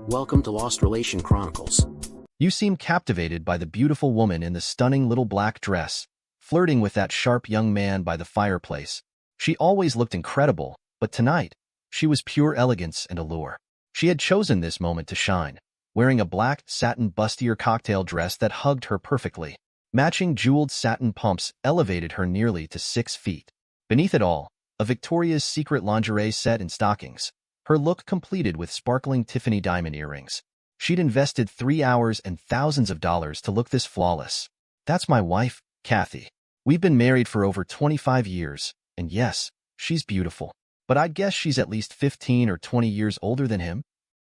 Welcome to Lost Relation Chronicles. You seem captivated by the beautiful woman in the stunning little black dress, flirting with that sharp young man by the fireplace. She always looked incredible, but tonight, she was pure elegance and allure. She had chosen this moment to shine, wearing a black satin bustier cocktail dress that hugged her perfectly. Matching jeweled satin pumps elevated her nearly to 6 feet. Beneath it all, a Victoria's Secret lingerie set and stockings, her look completed with sparkling Tiffany diamond earrings. She'd invested 3 hours and thousands of dollars to look this flawless. That's my wife, Kathy. We've been married for over 25 years, and yes, she's beautiful. But I'd guess she's at least 15 or 20 years older than him.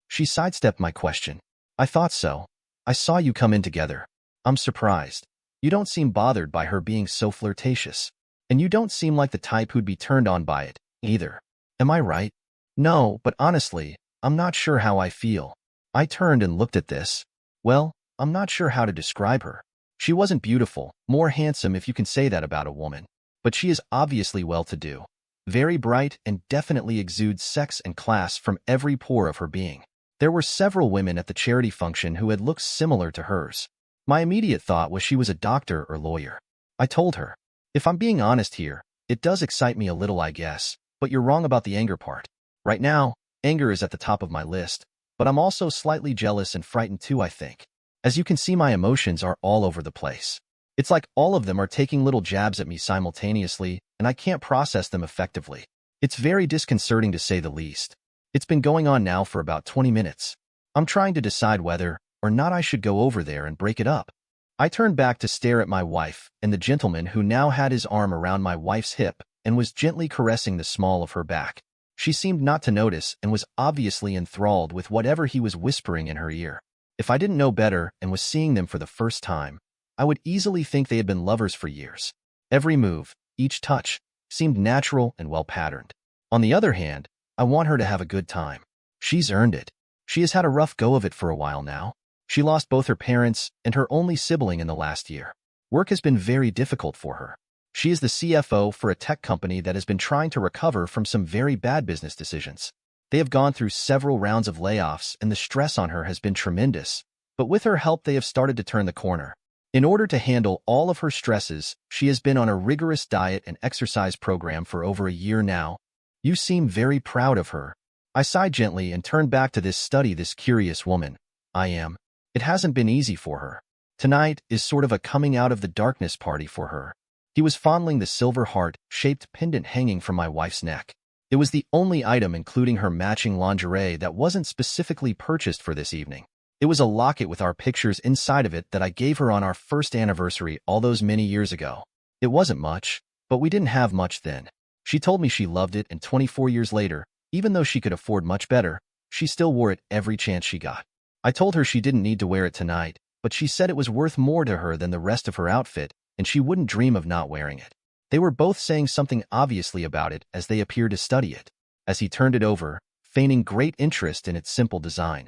She sidestepped my question. I thought so. I saw you come in together. I'm surprised. You don't seem bothered by her being so flirtatious. And you don't seem like the type who'd be turned on by it, either. Am I right? No, but honestly, I'm not sure how I feel. I turned and looked at this. Well, I'm not sure how to describe her. She wasn't beautiful, more handsome if you can say that about a woman. But she is obviously well-to-do. Very bright and definitely exudes sex and class from every pore of her being. There were several women at the charity function who had looks similar to hers. My immediate thought was she was a doctor or lawyer. I told her, if I'm being honest here, it does excite me a little, I guess, but you're wrong about the anger part. Right now, anger is at the top of my list, but I'm also slightly jealous and frightened too, I think. As you can see, my emotions are all over the place. It's like all of them are taking little jabs at me simultaneously, and I can't process them effectively. It's very disconcerting to say the least. It's been going on now for about 20 minutes. I'm trying to decide whether or not I should go over there and break it up. I turned back to stare at my wife and the gentleman who now had his arm around my wife's hip and was gently caressing the small of her back. She seemed not to notice and was obviously enthralled with whatever he was whispering in her ear. If I didn't know better and was seeing them for the first time, I would easily think they had been lovers for years. Every move, each touch, seemed natural and well-patterned. On the other hand, I want her to have a good time. She's earned it. She has had a rough go of it for a while now. She lost both her parents and her only sibling in the last year. Work has been very difficult for her. She is the CFO for a tech company that has been trying to recover from some very bad business decisions. They have gone through several rounds of layoffs and the stress on her has been tremendous, but with her help they have started to turn the corner. In order to handle all of her stresses, she has been on a rigorous diet and exercise program for over a year now. You seem very proud of her. I sighed gently and turned back to study this curious woman. I am. It hasn't been easy for her. Tonight is sort of a coming out of the darkness party for her. He was fondling the silver heart-shaped pendant hanging from my wife's neck. It was the only item including her matching lingerie that wasn't specifically purchased for this evening. It was a locket with our pictures inside of it that I gave her on our first anniversary all those many years ago. It wasn't much, but we didn't have much then. She told me she loved it, and 24 years later, even though she could afford much better, she still wore it every chance she got. I told her she didn't need to wear it tonight, but she said it was worth more to her than the rest of her outfit, and she wouldn't dream of not wearing it. They were both saying something obviously about it as they appeared to study it. As he turned it over, feigning great interest in its simple design,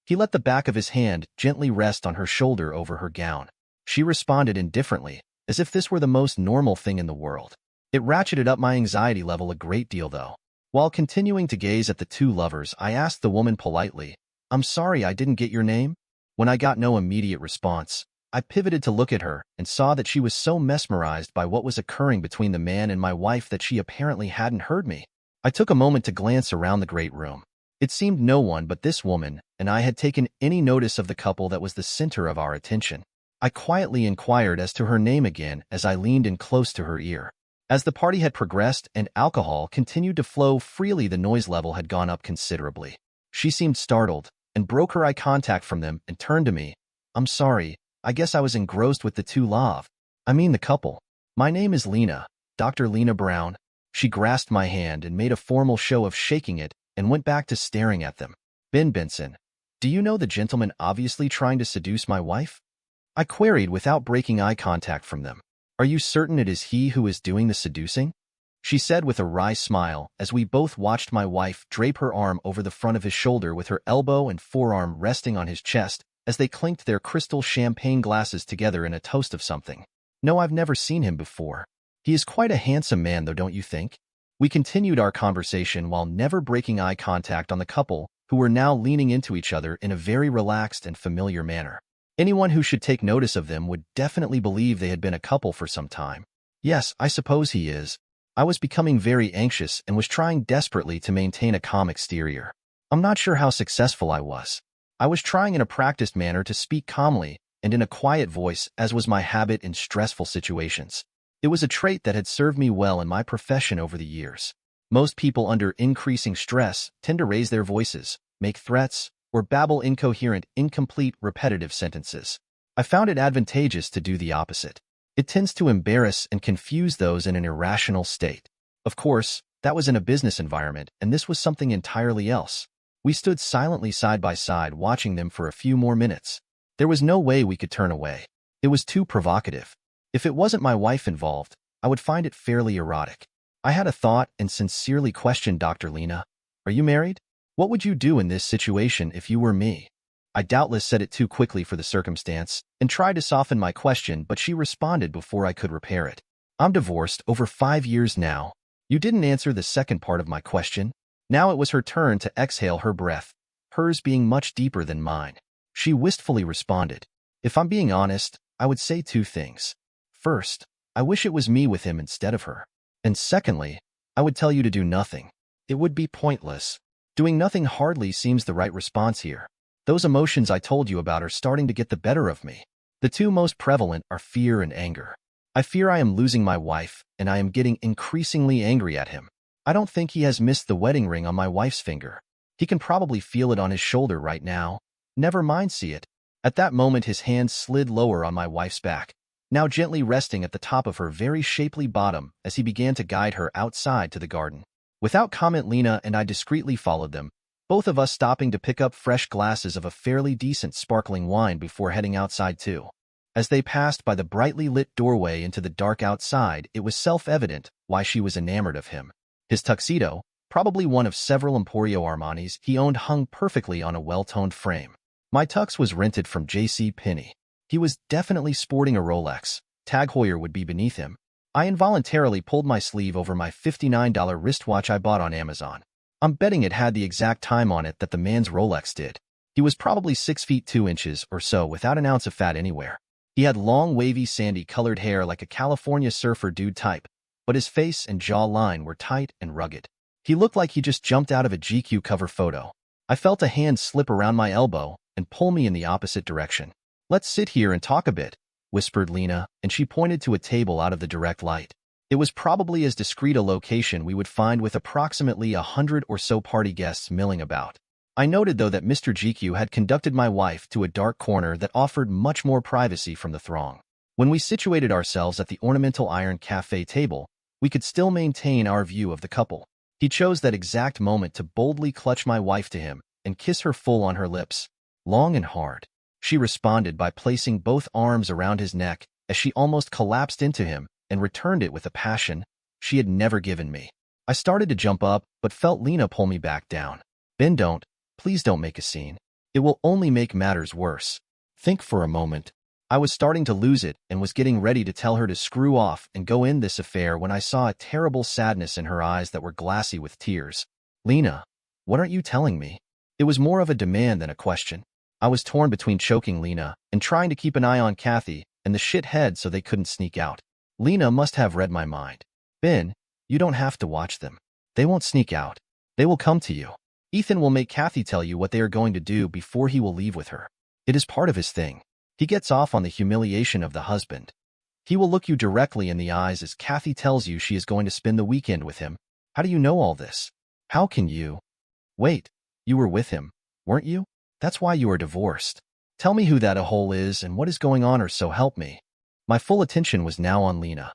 he let the back of his hand gently rest on her shoulder over her gown. She responded indifferently, as if this were the most normal thing in the world. It ratcheted up my anxiety level a great deal, though. While continuing to gaze at the two lovers, I asked the woman politely, "I'm sorry I didn't get your name?" When I got no immediate response, I pivoted to look at her and saw that she was so mesmerized by what was occurring between the man and my wife that she apparently hadn't heard me. I took a moment to glance around the great room. It seemed no one but this woman and I had taken any notice of the couple that was the center of our attention. I quietly inquired as to her name again as I leaned in close to her ear. As the party had progressed and alcohol continued to flow freely, the noise level had gone up considerably. She seemed startled and broke her eye contact from them and turned to me. "I'm sorry. I guess I was engrossed with the the couple. My name is Lena, Dr. Lena Brown." She grasped my hand and made a formal show of shaking it and went back to staring at them. "Ben Benson, do you know the gentleman obviously trying to seduce my wife?" I queried without breaking eye contact from them. "Are you certain it is he who is doing the seducing?" She said with a wry smile as we both watched my wife drape her arm over the front of his shoulder with her elbow and forearm resting on his chest as they clinked their crystal champagne glasses together in a toast of something. "No, I've never seen him before. He is quite a handsome man, though, don't you think?" We continued our conversation while never breaking eye contact on the couple, who were now leaning into each other in a very relaxed and familiar manner. Anyone who should take notice of them would definitely believe they had been a couple for some time. Yes, I suppose he is. I was becoming very anxious and was trying desperately to maintain a calm exterior. I'm not sure how successful I was. I was trying in a practiced manner to speak calmly and in a quiet voice, as was my habit in stressful situations. It was a trait that had served me well in my profession over the years. Most people under increasing stress tend to raise their voices, make threats, or babble incoherent, incomplete, repetitive sentences. I found it advantageous to do the opposite. It tends to embarrass and confuse those in an irrational state. Of course, that was in a business environment, and this was something entirely else. We stood silently side by side watching them for a few more minutes. There was no way we could turn away. It was too provocative. If it wasn't my wife involved, I would find it fairly erotic. I had a thought and sincerely questioned Dr. Lena. Are you married? What would you do in this situation if you were me? I doubtless said it too quickly for the circumstance and tried to soften my question, but she responded before I could repair it. I'm divorced over 5 years now. You didn't answer the second part of my question. Now it was her turn to exhale her breath, hers being much deeper than mine. She wistfully responded. If I'm being honest, I would say 2 things. First, I wish it was me with him instead of her. And secondly, I would tell you to do nothing. It would be pointless. Doing nothing hardly seems the right response here. Those emotions I told you about are starting to get the better of me. The 2 most prevalent are fear and anger. I fear I am losing my wife, and I am getting increasingly angry at him. I don't think he has missed the wedding ring on my wife's finger. He can probably feel it on his shoulder right now. Never mind see it. At that moment his hand slid lower on my wife's back, now gently resting at the top of her very shapely bottom as he began to guide her outside to the garden. Without comment, Lena and I discreetly followed them, both of us stopping to pick up fresh glasses of a fairly decent sparkling wine before heading outside too. As they passed by the brightly lit doorway into the dark outside, it was self-evident why she was enamored of him. His tuxedo, probably one of several Emporio Armanis he owned, hung perfectly on a well-toned frame. My tux was rented from J.C. Penney. He was definitely sporting a Rolex. Tag Heuer would be beneath him. I involuntarily pulled my sleeve over my $59 wristwatch I bought on Amazon. I'm betting it had the exact time on it that the man's Rolex did. He was probably 6 feet 2 inches or so without an ounce of fat anywhere. He had long, wavy, sandy-colored hair like a California surfer dude type, but his face and jaw line were tight and rugged. He looked like he just jumped out of a GQ cover photo. I felt a hand slip around my elbow and pull me in the opposite direction. Let's sit here and talk a bit, whispered Lena, and she pointed to a table out of the direct light. It was probably as discreet a location we would find with approximately 100 or so party guests milling about. I noted, though, that Mr. GQ had conducted my wife to a dark corner that offered much more privacy from the throng. When we situated ourselves at the ornamental iron cafe table, we could still maintain our view of the couple. He chose that exact moment to boldly clutch my wife to him and kiss her full on her lips, long and hard. She responded by placing both arms around his neck as she almost collapsed into him and returned it with a passion she had never given me. I started to jump up, but felt Lena pull me back down. Ben, please don't make a scene. It will only make matters worse. Think for a moment. I was starting to lose it and was getting ready to tell her to screw off and go in this affair when I saw a terrible sadness in her eyes that were glassy with tears. Lena, what aren't you telling me? It was more of a demand than a question. I was torn between choking Lena and trying to keep an eye on Kathy and the shithead so they couldn't sneak out. Lena must have read my mind. Ben, you don't have to watch them. They won't sneak out. They will come to you. Ethan will make Kathy tell you what they are going to do before he will leave with her. It is part of his thing. He gets off on the humiliation of the husband. He will look you directly in the eyes as Kathy tells you she is going to spend the weekend with him. How do you know all this? How can you? Wait, you were with him, weren't you? That's why you are divorced. Tell me who that a-hole is and what is going on, or so help me. My full attention was now on Lena.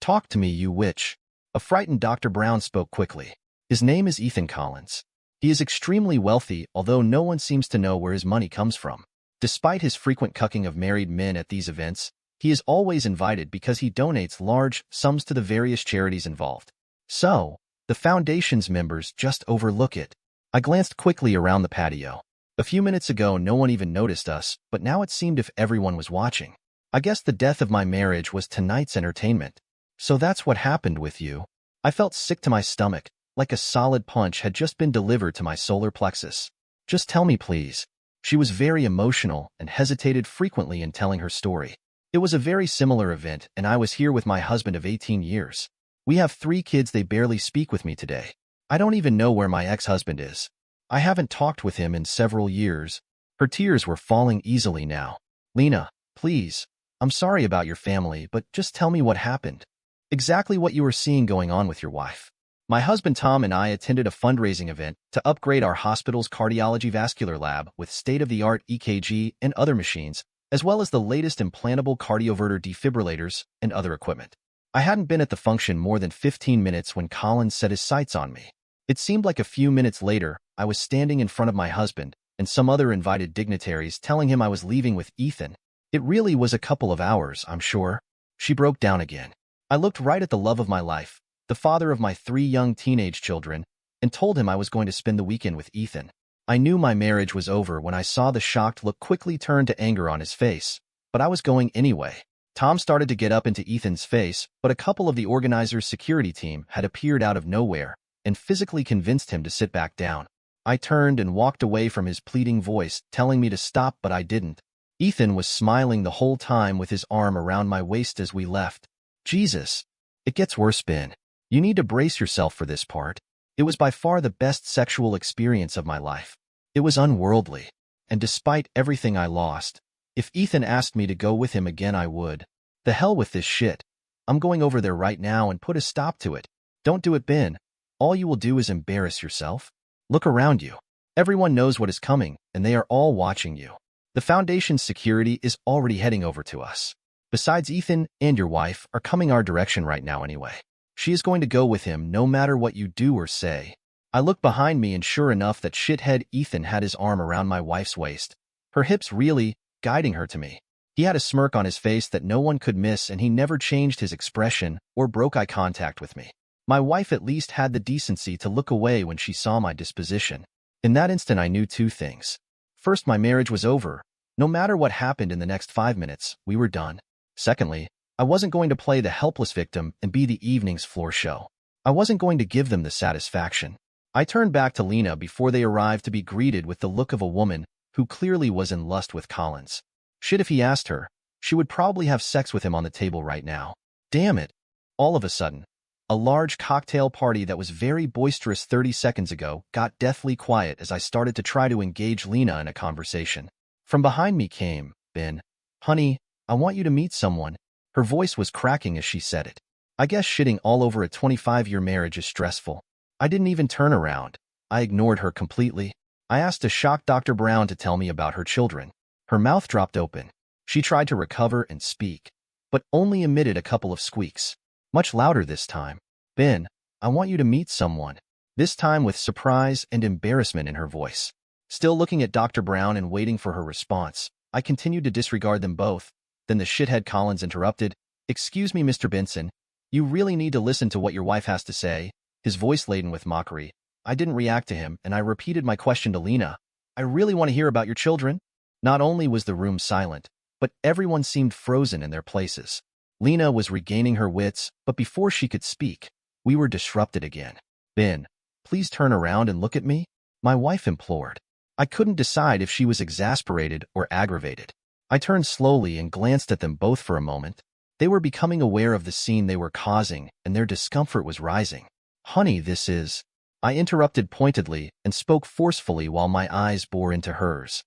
Talk to me, you witch. A frightened Dr. Brown spoke quickly. His name is Ethan Collins. He is extremely wealthy, although no one seems to know where his money comes from. Despite his frequent cucking of married men at these events, he is always invited because he donates large sums to the various charities involved. So, the foundation's members just overlook it. I glanced quickly around the patio. A few minutes ago, no one even noticed us, but now it seemed if everyone was watching. I guess the death of my marriage was tonight's entertainment. So that's what happened with you. I felt sick to my stomach, like a solid punch had just been delivered to my solar plexus. Just tell me, please. She was very emotional and hesitated frequently in telling her story. It was a very similar event, and I was here with my husband of 18 years. We have 3 kids. They barely speak with me today. I don't even know where my ex-husband is. I haven't talked with him in several years. Her tears were falling easily now. Lena, please. I'm sorry about your family, but just tell me what happened. Exactly what you were seeing going on with your wife. My husband Tom and I attended a fundraising event to upgrade our hospital's cardiology vascular lab with state-of-the-art EKG and other machines, as well as the latest implantable cardioverter defibrillators and other equipment. I hadn't been at the function more than 15 minutes when Collins set his sights on me. It seemed like a few minutes later, I was standing in front of my husband and some other invited dignitaries telling him I was leaving with Ethan. It really was a couple of hours, I'm sure. She broke down again. I looked right at the love of my life, the father of my 3 young teenage children, and told him I was going to spend the weekend with Ethan. I knew my marriage was over when I saw the shocked look quickly turn to anger on his face, but I was going anyway. Tom started to get up into Ethan's face, but a couple of the organizers' security team had appeared out of nowhere and physically convinced him to sit back down. I turned and walked away from his pleading voice, telling me to stop, but I didn't. Ethan was smiling the whole time with his arm around my waist as we left. Jesus. It gets worse, Ben. You need to brace yourself for this part. It was by far the best sexual experience of my life. It was unworldly. And despite everything I lost, if Ethan asked me to go with him again, I would. The hell with this shit. I'm going over there right now and put a stop to it. Don't do it, Ben. All you will do is embarrass yourself. Look around you. Everyone knows what is coming, and they are all watching you. The Foundation's security is already heading over to us. Besides, Ethan and your wife are coming our direction right now anyway. She is going to go with him no matter what you do or say. I looked behind me, and sure enough, that shithead Ethan had his arm around my wife's waist, her hips really guiding her to me. He had a smirk on his face that no one could miss, and he never changed his expression or broke eye contact with me. My wife at least had the decency to look away when she saw my disposition. In that instant, I knew 2 things. First, my marriage was over. No matter what happened in the next 5 minutes, we were done. Secondly, I wasn't going to play the helpless victim and be the evening's floor show. I wasn't going to give them the satisfaction. I turned back to Lena before they arrived to be greeted with the look of a woman who clearly was in lust with Collins. Shit, if he asked her, she would probably have sex with him on the table right now. Damn it. All of a sudden, a large cocktail party that was very boisterous 30 seconds ago got deathly quiet as I started to try to engage Lena in a conversation. From behind me came, Ben. Honey, I want you to meet someone. Her voice was cracking as she said it. I guess shitting all over a 25-year marriage is stressful. I didn't even turn around. I ignored her completely. I asked a shocked Dr. Brown to tell me about her children. Her mouth dropped open. She tried to recover and speak, but only emitted a couple of squeaks. Much louder this time. Ben, I want you to meet someone. This time with surprise and embarrassment in her voice. Still looking at Dr. Brown and waiting for her response, I continued to disregard them both. Then the shithead Collins interrupted. Excuse me, Mr. Benson. You really need to listen to what your wife has to say. His voice laden with mockery. I didn't react to him, and I repeated my question to Lena. I really want to hear about your children. Not only was the room silent, but everyone seemed frozen in their places. Lena was regaining her wits, but before she could speak, we were disrupted again. Ben, please turn around and look at me, my wife implored. I couldn't decide if she was exasperated or aggravated. I turned slowly and glanced at them both for a moment. They were becoming aware of the scene they were causing, and their discomfort was rising. Honey, this is... I interrupted pointedly and spoke forcefully while my eyes bore into hers.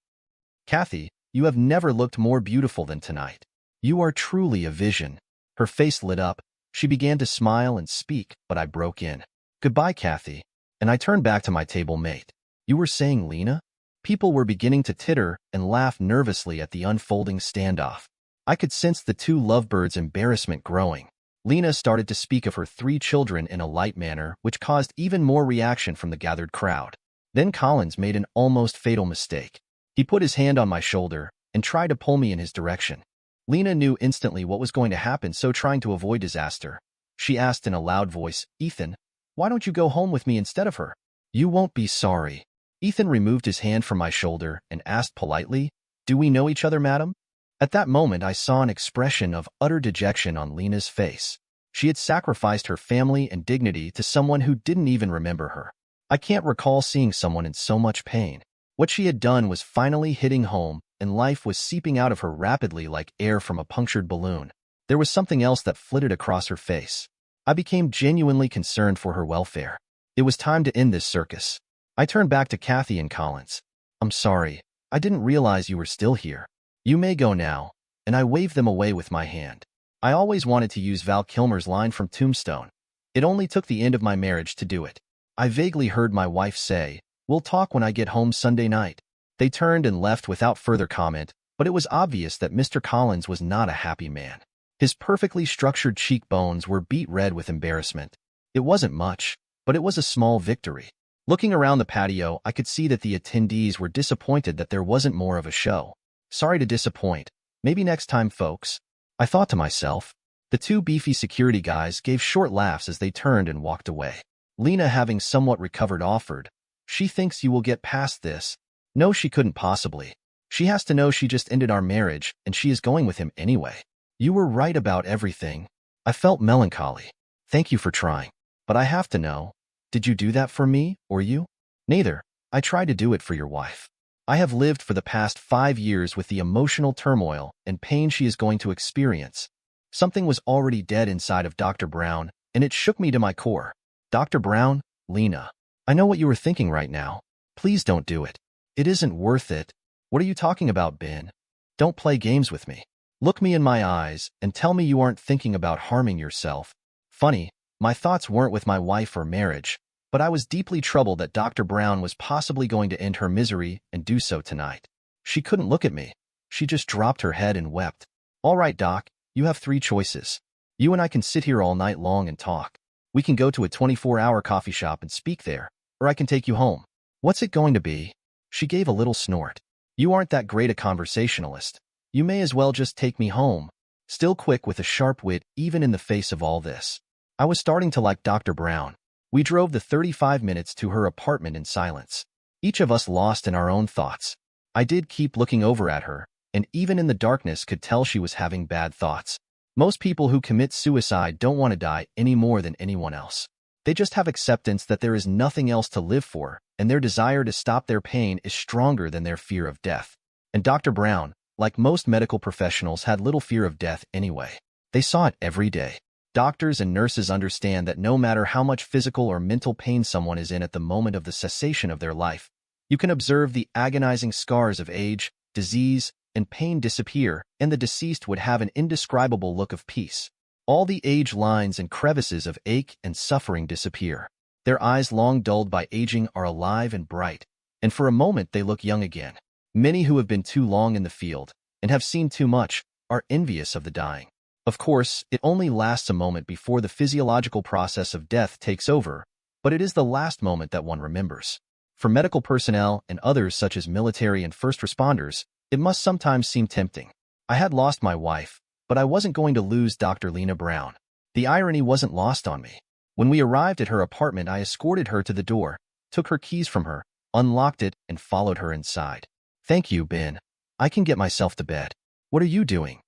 Kathy, you have never looked more beautiful than tonight. You are truly a vision. Her face lit up. She began to smile and speak, but I broke in. Goodbye, Kathy. And I turned back to my table mate. You were saying, Lena? People were beginning to titter and laugh nervously at the unfolding standoff. I could sense the 2 lovebirds' embarrassment growing. Lena started to speak of her 3 children in a light manner, which caused even more reaction from the gathered crowd. Then Collins made an almost fatal mistake. He put his hand on my shoulder and tried to pull me in his direction. Lena knew instantly what was going to happen, so trying to avoid disaster, she asked in a loud voice, Ethan, why don't you go home with me instead of her? You won't be sorry. Ethan removed his hand from my shoulder and asked politely, Do we know each other, madam? At that moment, I saw an expression of utter dejection on Lena's face. She had sacrificed her family and dignity to someone who didn't even remember her. I can't recall seeing someone in so much pain. What she had done was finally hitting home, and life was seeping out of her rapidly like air from a punctured balloon. There was something else that flitted across her face. I became genuinely concerned for her welfare. It was time to end this circus. I turned back to Kathy and Collins. "I'm sorry. I didn't realize you were still here. You may go now," and I waved them away with my hand. I always wanted to use Val Kilmer's line from Tombstone. It only took the end of my marriage to do it. I vaguely heard my wife say, "We'll talk when I get home Sunday night." They turned and left without further comment, but it was obvious that Mr. Collins was not a happy man. His perfectly structured cheekbones were beet red with embarrassment. It wasn't much, but it was a small victory. Looking around the patio, I could see that the attendees were disappointed that there wasn't more of a show. Sorry to disappoint. Maybe next time, folks. I thought to myself. The two beefy security guys gave short laughs as they turned and walked away. Lena, having somewhat recovered, offered, "She thinks you will get past this." No, she couldn't possibly. She has to know she just ended our marriage, and she is going with him anyway. You were right about everything. I felt melancholy. Thank you for trying. But I have to know, did you do that for me, or you? Neither. I tried to do it for your wife. I have lived for the past 5 years with the emotional turmoil and pain she is going to experience. Something was already dead inside of Dr. Brown, and it shook me to my core. Dr. Brown, Lena, I know what you are thinking right now. Please don't do it. It isn't worth it. What are you talking about, Ben? Don't play games with me. Look me in my eyes and tell me you aren't thinking about harming yourself. Funny, my thoughts weren't with my wife or marriage, but I was deeply troubled that Dr. Brown was possibly going to end her misery and do so tonight. She couldn't look at me. She just dropped her head and wept. "All right, Doc, you have 3 choices. You and I can sit here all night long and talk. We can go to a 24-hour coffee shop and speak there, or I can take you home. What's it going to be?" She gave a little snort. "You aren't that great a conversationalist. You may as well just take me home." Still quick with a sharp wit even in the face of all this. I was starting to like Dr. Brown. We drove the 35 minutes to her apartment in silence, each of us lost in our own thoughts. I did keep looking over at her, and even in the darkness could tell she was having bad thoughts. Most people who commit suicide don't want to die any more than anyone else. They just have acceptance that there is nothing else to live for, and their desire to stop their pain is stronger than their fear of death. And Dr. Brown, like most medical professionals, had little fear of death anyway. They saw it every day. Doctors and nurses understand that no matter how much physical or mental pain someone is in at the moment of the cessation of their life, you can observe the agonizing scars of age, disease, and pain disappear, and the deceased would have an indescribable look of peace. All the age lines and crevices of ache and suffering disappear. Their eyes, long dulled by aging, are alive and bright, and for a moment they look young again. Many who have been too long in the field and have seen too much are envious of the dying. Of course, it only lasts a moment before the physiological process of death takes over, but it is the last moment that one remembers. For medical personnel and others such as military and first responders, it must sometimes seem tempting. I had lost my wife, but I wasn't going to lose Dr. Lena Brown. The irony wasn't lost on me. When we arrived at her apartment, I escorted her to the door, took her keys from her, unlocked it, and followed her inside. "Thank you, Ben. I can get myself to bed." "What are you doing?"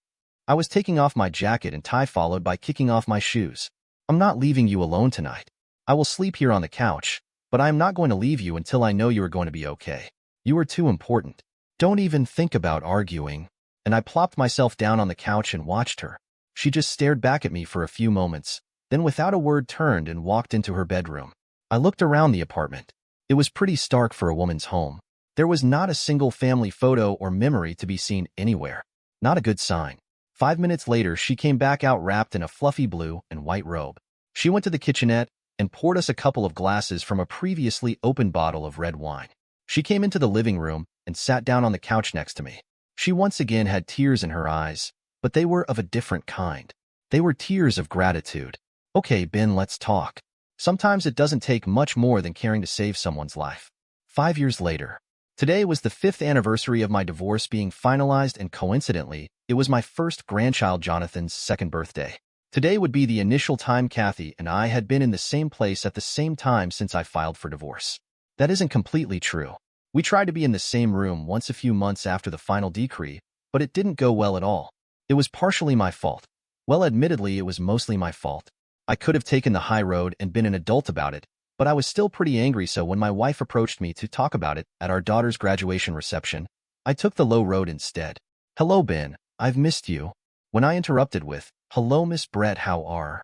I was taking off my jacket and tie, followed by kicking off my shoes. "I'm not leaving you alone tonight. I will sleep here on the couch, but I am not going to leave you until I know you are going to be okay. You are too important. Don't even think about arguing." And I plopped myself down on the couch and watched her. She just stared back at me for a few moments, then without a word turned and walked into her bedroom. I looked around the apartment. It was pretty stark for a woman's home. There was not a single family photo or memory to be seen anywhere. Not a good sign. 5 minutes later, she came back out wrapped in a fluffy blue and white robe. She went to the kitchenette and poured us a couple of glasses from a previously opened bottle of red wine. She came into the living room and sat down on the couch next to me. She once again had tears in her eyes, but they were of a different kind. They were tears of gratitude. "Okay, Ben, let's talk. Sometimes it doesn't take much more than caring to save someone's life." 5 years later. Today was the 5th anniversary of my divorce being finalized, and coincidentally, it was my first grandchild Jonathan's 2nd birthday. Today would be the initial time Kathy and I had been in the same place at the same time since I filed for divorce. That isn't completely true. We tried to be in the same room once a few months after the final decree, but it didn't go well at all. It was partially my fault. Well, admittedly, it was mostly my fault. I could have taken the high road and been an adult about it, but I was still pretty angry, so when my wife approached me to talk about it at our daughter's graduation reception, I took the low road instead. "Hello, Ben. I've missed you." When I interrupted with, "Hello, Miss Brett, how are?"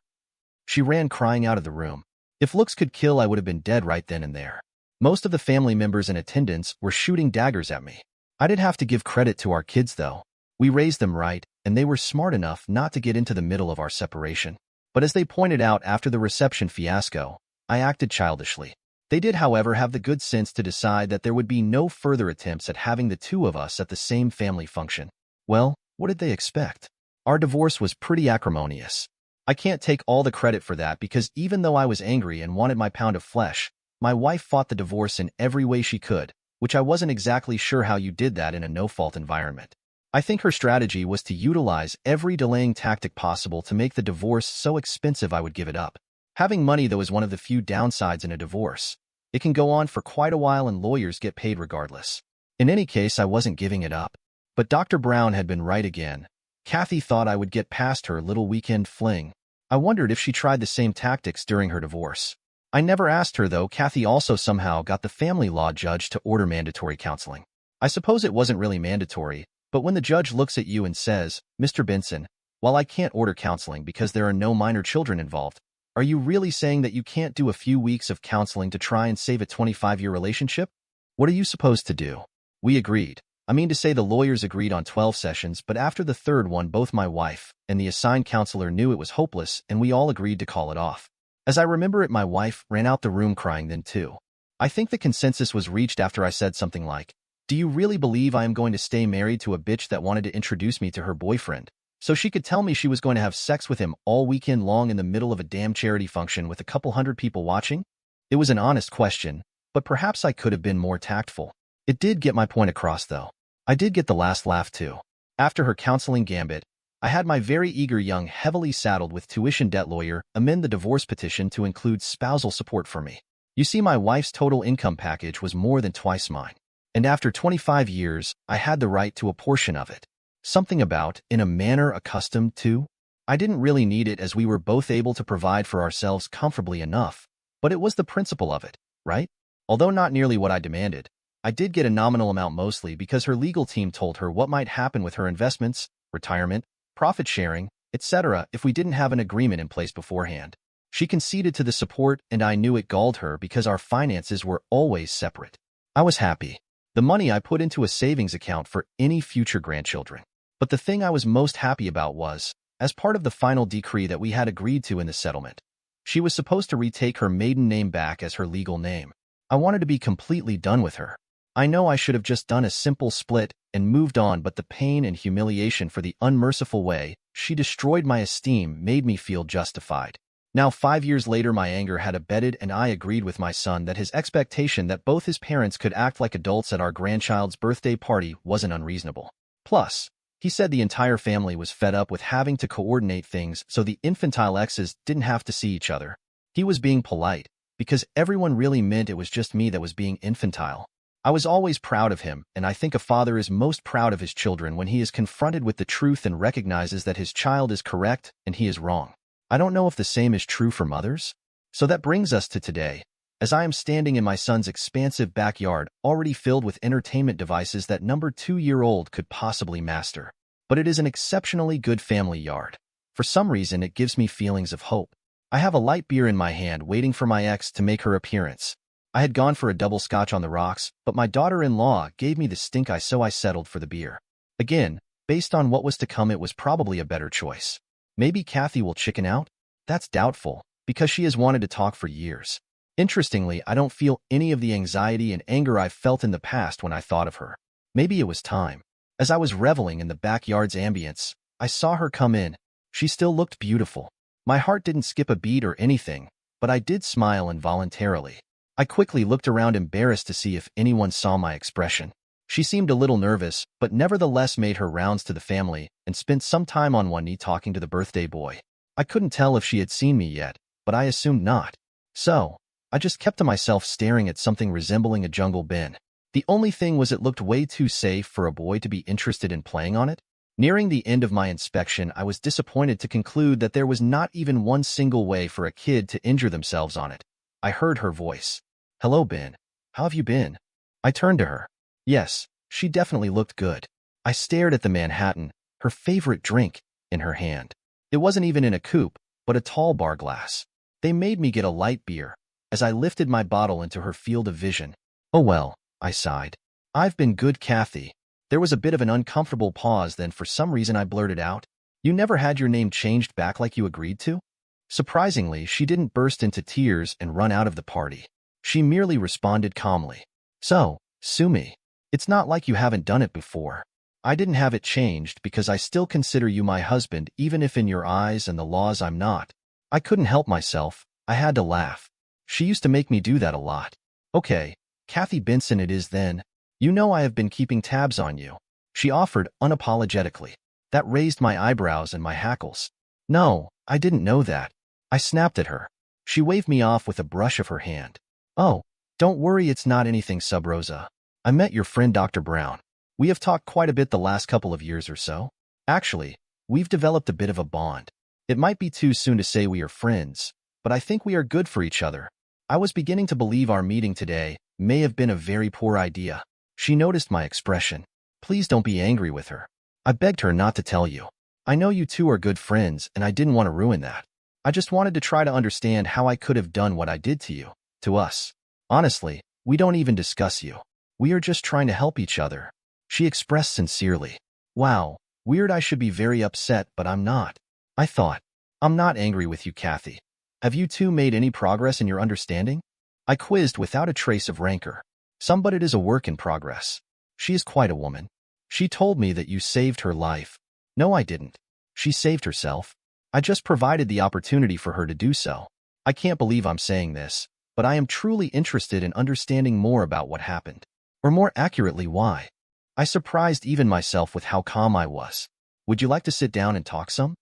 she ran crying out of the room. If looks could kill, I would have been dead right then and there. Most of the family members in attendance were shooting daggers at me. I did have to give credit to our kids, though. We raised them right, and they were smart enough not to get into the middle of our separation. But as they pointed out after the reception fiasco, I acted childishly. They did, however, have the good sense to decide that there would be no further attempts at having the two of us at the same family function. Well, what did they expect? Our divorce was pretty acrimonious. I can't take all the credit for that because even though I was angry and wanted my pound of flesh, my wife fought the divorce in every way she could, which I wasn't exactly sure how you did that in a no-fault environment. I think her strategy was to utilize every delaying tactic possible to make the divorce so expensive I would give it up. Having money, though, is one of the few downsides in a divorce. It can go on for quite a while and lawyers get paid regardless. In any case, I wasn't giving it up. But Dr. Brown had been right again. Kathy thought I would get past her little weekend fling. I wondered if she tried the same tactics during her divorce. I never asked her, though. Kathy also somehow got the family law judge to order mandatory counseling. I suppose it wasn't really mandatory, but when the judge looks at you and says, "Mr. Benson, while I can't order counseling because there are no minor children involved, are you really saying that you can't do a few weeks of counseling to try and save a 25-year relationship? What are you supposed to do?" We agreed. I mean to say the lawyers agreed on 12 sessions, but after the third one, both my wife and the assigned counselor knew it was hopeless, and we all agreed to call it off. As I remember it, my wife ran out the room crying then too. I think the consensus was reached after I said something like, "Do you really believe I am going to stay married to a bitch that wanted to introduce me to her boyfriend so she could tell me she was going to have sex with him all weekend long in the middle of a damn charity function with a couple hundred people watching?" It was an honest question, but perhaps I could have been more tactful. It did get my point across, though. I did get the last laugh, too. After her counseling gambit, I had my very eager young, heavily saddled with tuition debt lawyer amend the divorce petition to include spousal support for me. You see, my wife's total income package was more than twice mine. And after 25 years, I had the right to a portion of it. Something about, in a manner accustomed to. I didn't really need it as we were both able to provide for ourselves comfortably enough, but it was the principle of it, right? Although not nearly what I demanded, I did get a nominal amount, mostly because her legal team told her what might happen with her investments, retirement, profit sharing, etc. if we didn't have an agreement in place beforehand. She conceded to the support, and I knew it galled her because our finances were always separate. I was happy. The money I put into a savings account for any future grandchildren. But the thing I was most happy about was, as part of the final decree that we had agreed to in the settlement, she was supposed to retake her maiden name back as her legal name. I wanted to be completely done with her. I know I should have just done a simple split and moved on, but the pain and humiliation for the unmerciful way she destroyed my esteem made me feel justified. Now, 5 years later, my anger had abated, and I agreed with my son that his expectation that both his parents could act like adults at our grandchild's birthday party wasn't unreasonable. Plus, he said the entire family was fed up with having to coordinate things so the infantile exes didn't have to see each other. He was being polite, because everyone really meant it was just me that was being infantile. I was always proud of him, and I think a father is most proud of his children when he is confronted with the truth and recognizes that his child is correct and he is wrong. I don't know if the same is true for mothers. So that brings us to today, as I am standing in my son's expansive backyard, already filled with entertainment devices that number 2-year-old could possibly master. But it is an exceptionally good family yard. For some reason, it gives me feelings of hope. I have a light beer in my hand waiting for my ex to make her appearance. I had gone for a double scotch on the rocks, but my daughter-in-law gave me the stink eye, so I settled for the beer. Again, based on what was to come, it was probably a better choice. Maybe Kathy will chicken out? That's doubtful, because she has wanted to talk for years. Interestingly, I don't feel any of the anxiety and anger I've felt in the past when I thought of her. Maybe it was time. As I was reveling in the backyard's ambience, I saw her come in. She still looked beautiful. My heart didn't skip a beat or anything, but I did smile involuntarily. I quickly looked around, embarrassed to see if anyone saw my expression. She seemed a little nervous, but nevertheless made her rounds to the family and spent some time on one knee talking to the birthday boy. I couldn't tell if she had seen me yet, but I assumed not. So, I just kept to myself, staring at something resembling a jungle bin. The only thing was, it looked way too safe for a boy to be interested in playing on it. Nearing the end of my inspection, I was disappointed to conclude that there was not even one single way for a kid to injure themselves on it. I heard her voice. Hello, Ben. How have you been? I turned to her. Yes, she definitely looked good. I stared at the Manhattan, her favorite drink, in her hand. It wasn't even in a coupe, but a tall bar glass. They made me get a light beer, as I lifted my bottle into her field of vision. Oh well, I sighed. I've been good, Kathy. There was a bit of an uncomfortable pause, then for some reason I blurted out, You never had your name changed back like you agreed to? Surprisingly, she didn't burst into tears and run out of the party. She merely responded calmly. So, sue me. It's not like you haven't done it before. I didn't have it changed because I still consider you my husband even if in your eyes and the laws I'm not. I couldn't help myself. I had to laugh. She used to make me do that a lot. Okay, Kathy Benson it is then. You know I have been keeping tabs on you. She offered unapologetically. That raised my eyebrows and my hackles. No, I didn't know that. I snapped at her. She waved me off with a brush of her hand. Oh, don't worry, it's not anything, Sub Rosa. I met your friend Dr. Brown. We have talked quite a bit the last couple of years or so. Actually, we've developed a bit of a bond. It might be too soon to say we are friends, but I think we are good for each other. I was beginning to believe our meeting today may have been a very poor idea. She noticed my expression. Please don't be angry with her. I begged her not to tell you. I know you two are good friends, and I didn't want to ruin that. I just wanted to try to understand how I could have done what I did to you, to us. Honestly, we don't even discuss you. We are just trying to help each other. She expressed sincerely. Wow, weird, I should be very upset, but I'm not. I thought. I'm not angry with you, Kathy. Have you two made any progress in your understanding? I quizzed without a trace of rancor. Some, but it is a work in progress. She is quite a woman. She told me that you saved her life. No, I didn't. She saved herself. I just provided the opportunity for her to do so. I can't believe I'm saying this, but I am truly interested in understanding more about what happened. Or more accurately, why. I surprised even myself with how calm I was. Would you like to sit down and talk some?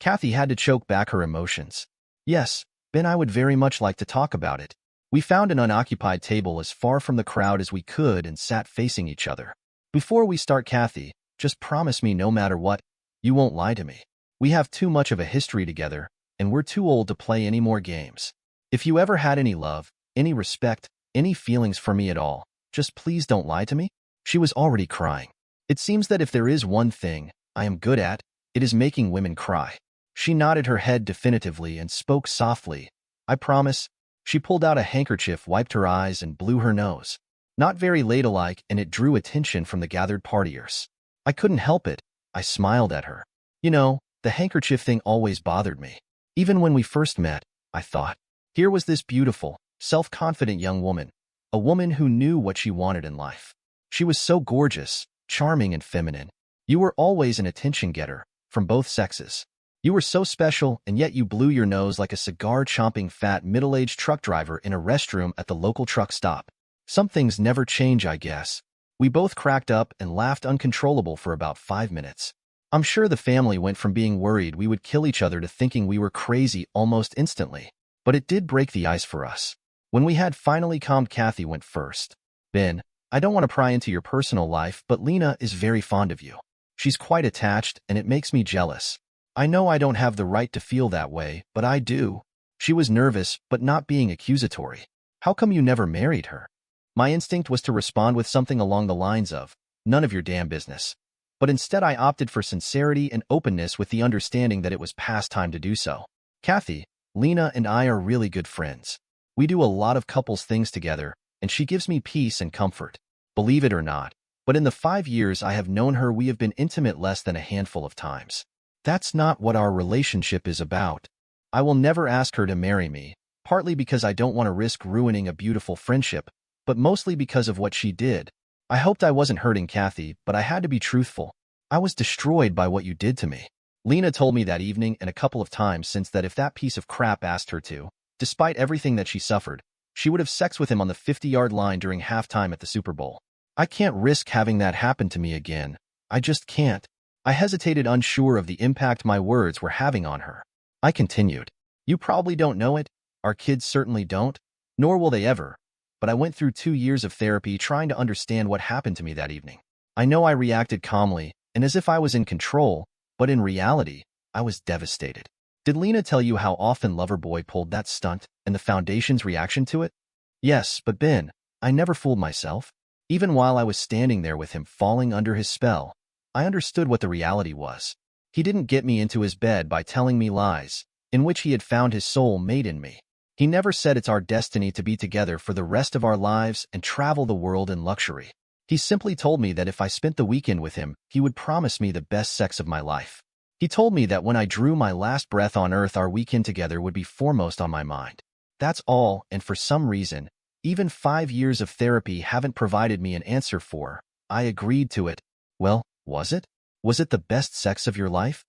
Kathy had to choke back her emotions. Yes, Ben, I would very much like to talk about it. We found an unoccupied table as far from the crowd as we could and sat facing each other. Before we start, Kathy, just promise me no matter what, you won't lie to me. We have too much of a history together, and we're too old to play any more games. If you ever had any love, any respect, any feelings for me at all, just please don't lie to me. She was already crying. It seems that if there is one thing I am good at, it is making women cry. She nodded her head definitively and spoke softly. I promise. She pulled out a handkerchief, wiped her eyes, and blew her nose. Not very ladylike, and it drew attention from the gathered partiers. I couldn't help it. I smiled at her. You know, the handkerchief thing always bothered me. Even when we first met, I thought. Here was this beautiful, self-confident young woman, a woman who knew what she wanted in life. She was so gorgeous, charming, and feminine. You were always an attention-getter, from both sexes. You were so special, and yet you blew your nose like a cigar-chomping fat middle-aged truck driver in a restroom at the local truck stop. Some things never change, I guess. We both cracked up and laughed uncontrollable for about 5 minutes. I'm sure the family went from being worried we would kill each other to thinking we were crazy almost instantly. But it did break the ice for us. When we had finally calmed, Kathy went first. Ben, I don't want to pry into your personal life, but Lena is very fond of you. She's quite attached, and it makes me jealous. I know I don't have the right to feel that way, but I do. She was nervous, but not being accusatory. How come you never married her? My instinct was to respond with something along the lines of, none of your damn business. But instead I opted for sincerity and openness with the understanding that it was past time to do so. Kathy, Lena and I are really good friends. We do a lot of couples things together, and she gives me peace and comfort. Believe it or not, but in the 5 years I have known her, we have been intimate less than a handful of times. That's not what our relationship is about. I will never ask her to marry me, partly because I don't want to risk ruining a beautiful friendship, but mostly because of what she did. I hoped I wasn't hurting Kathy, but I had to be truthful. I was destroyed by what you did to me. Lena told me that evening and a couple of times since that if that piece of crap asked her to, despite everything that she suffered, she would have sex with him on the 50-yard line during halftime at the Super Bowl. I can't risk having that happen to me again. I just can't. I hesitated, unsure of the impact my words were having on her. I continued. You probably don't know it. Our kids certainly don't, nor will they ever. But I went through 2 years of therapy trying to understand what happened to me that evening. I know I reacted calmly and as if I was in control, but in reality, I was devastated. Did Lena tell you how often Loverboy pulled that stunt and the Foundation's reaction to it? Yes, but Ben, I never fooled myself. Even while I was standing there with him falling under his spell, I understood what the reality was. He didn't get me into his bed by telling me lies, in which he had found his soul mate in me. He never said it's our destiny to be together for the rest of our lives and travel the world in luxury. He simply told me that if I spent the weekend with him, he would promise me the best sex of my life. He told me that when I drew my last breath on earth, our weekend together would be foremost on my mind. That's all, and for some reason, even 5 years of therapy haven't provided me an answer for. I agreed to it. Well, was it? Was it the best sex of your life?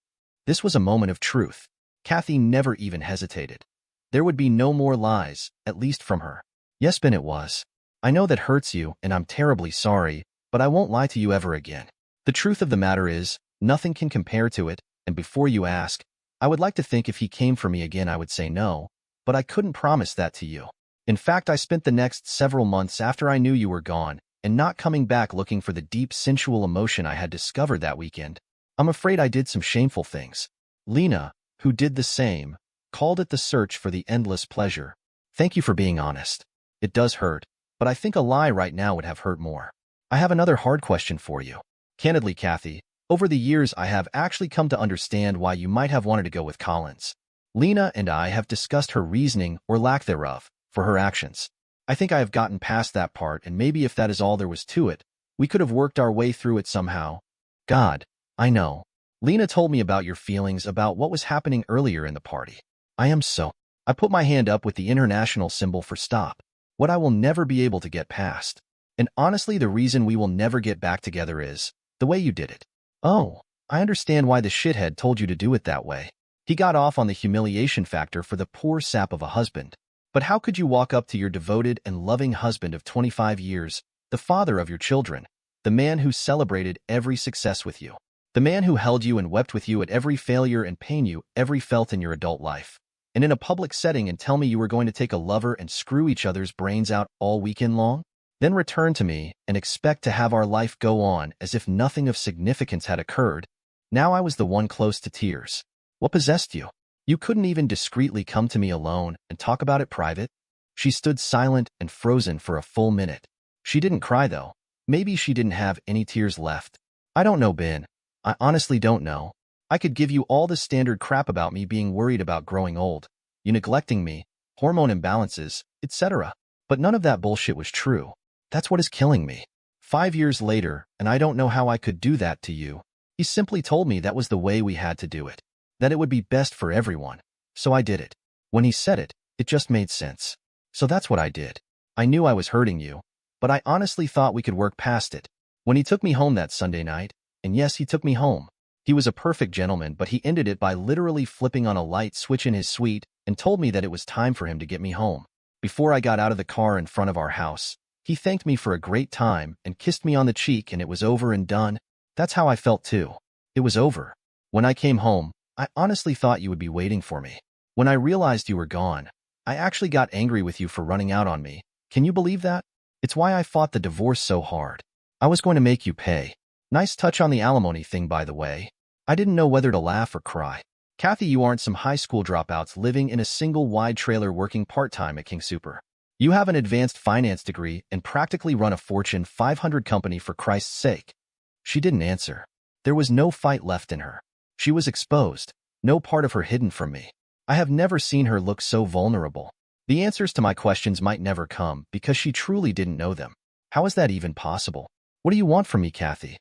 This was a moment of truth. Kathy never even hesitated. There would be no more lies, at least from her. Yes, Ben, it was. I know that hurts you, and I'm terribly sorry, but I won't lie to you ever again. The truth of the matter is, nothing can compare to it, and before you ask, I would like to think if he came for me again I would say no, but I couldn't promise that to you. In fact, I spent the next several months after I knew you were gone and not coming back looking for the deep sensual emotion I had discovered that weekend. I'm afraid I did some shameful things. Lena, who did the same, called it the search for the endless pleasure. Thank you for being honest. It does hurt, but I think a lie right now would have hurt more. I have another hard question for you. Candidly, Kathy, over the years I have actually come to understand why you might have wanted to go with Collins. Lena and I have discussed her reasoning, or lack thereof, for her actions. I think I have gotten past that part, and maybe if that is all there was to it, we could have worked our way through it somehow. God, I know. Lena told me about your feelings about what was happening earlier in the party. I put my hand up with the international symbol for stop. What I will never be able to get past. And honestly, the reason we will never get back together is the way you did it. Oh, I understand why the shithead told you to do it that way. He got off on the humiliation factor for the poor sap of a husband. But how could you walk up to your devoted and loving husband of 25 years, the father of your children, the man who celebrated every success with you, the man who held you and wept with you at every failure and pain you ever felt in your adult life, and in a public setting and tell me you were going to take a lover and screw each other's brains out all weekend long? Then return to me and expect to have our life go on as if nothing of significance had occurred. Now I was the one close to tears. What possessed you? You couldn't even discreetly come to me alone and talk about it private? She stood silent and frozen for a full minute. She didn't cry, though. Maybe she didn't have any tears left. I don't know, Ben. I honestly don't know. I could give you all the standard crap about me being worried about growing old, you neglecting me, hormone imbalances, etc. But none of that bullshit was true. That's what is killing me. 5 years later, and I don't know how I could do that to you. He simply told me that was the way we had to do it. That it would be best for everyone. So I did it. When he said it, it just made sense. So that's what I did. I knew I was hurting you, but I honestly thought we could work past it. When he took me home that Sunday night, and yes, he took me home. He was a perfect gentleman, but he ended it by literally flipping on a light switch in his suite and told me that it was time for him to get me home. Before I got out of the car in front of our house, he thanked me for a great time and kissed me on the cheek, and it was over and done. That's how I felt too. It was over. When I came home, I honestly thought you would be waiting for me. When I realized you were gone, I actually got angry with you for running out on me. Can you believe that? It's why I fought the divorce so hard. I was going to make you pay. Nice touch on the alimony thing, by the way. I didn't know whether to laugh or cry. Kathy, you aren't some high school dropouts living in a single wide trailer working part-time at King Super. You have an advanced finance degree and practically run a Fortune 500 company, for Christ's sake. She didn't answer. There was no fight left in her. She was exposed, no part of her hidden from me. I have never seen her look so vulnerable. The answers to my questions might never come because she truly didn't know them. How is that even possible? What do you want from me, Kathy?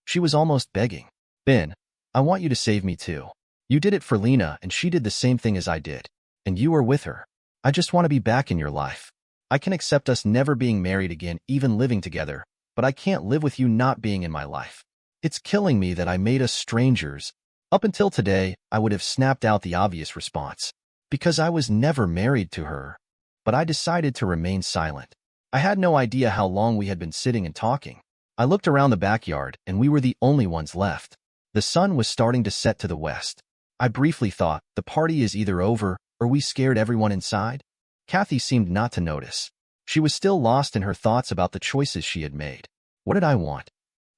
She was almost begging. Ben, I want you to save me too. You did it for Lena, and she did the same thing as I did. And you were with her. I just want to be back in your life. I can accept us never being married again, even living together, but I can't live with you not being in my life. It's killing me that I made us strangers. Up until today, I would have snapped out the obvious response, because I was never married to her. But I decided to remain silent. I had no idea how long we had been sitting and talking. I looked around the backyard, and we were the only ones left. The sun was starting to set to the west. I briefly thought, the party is either over, or we scared everyone inside. Kathy seemed not to notice. She was still lost in her thoughts about the choices she had made. What did I want?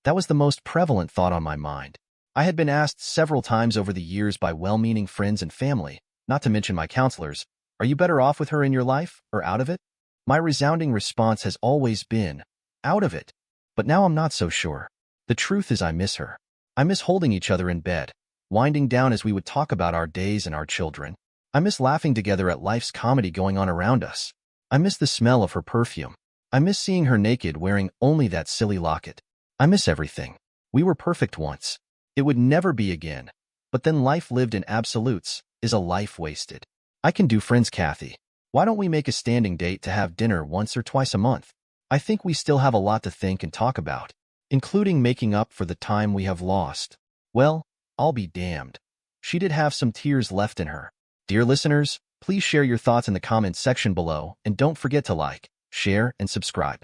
That was the most prevalent thought on my mind. I had been asked several times over the years by well-meaning friends and family, not to mention my counselors, are you better off with her in your life or out of it? My resounding response has always been, out of it. But now I'm not so sure. The truth is I miss her. I miss holding each other in bed, winding down as we would talk about our days and our children. I miss laughing together at life's comedy going on around us. I miss the smell of her perfume. I miss seeing her naked wearing only that silly locket. I miss everything. We were perfect once. It would never be again. But then life lived in absolutes is a life wasted. I can do friends, Kathy. Why don't we make a standing date to have dinner once or twice a month? I think we still have a lot to think and talk about, including making up for the time we have lost. Well, I'll be damned. She did have some tears left in her. Dear listeners, please share your thoughts in the comments section below and don't forget to like, share, and subscribe.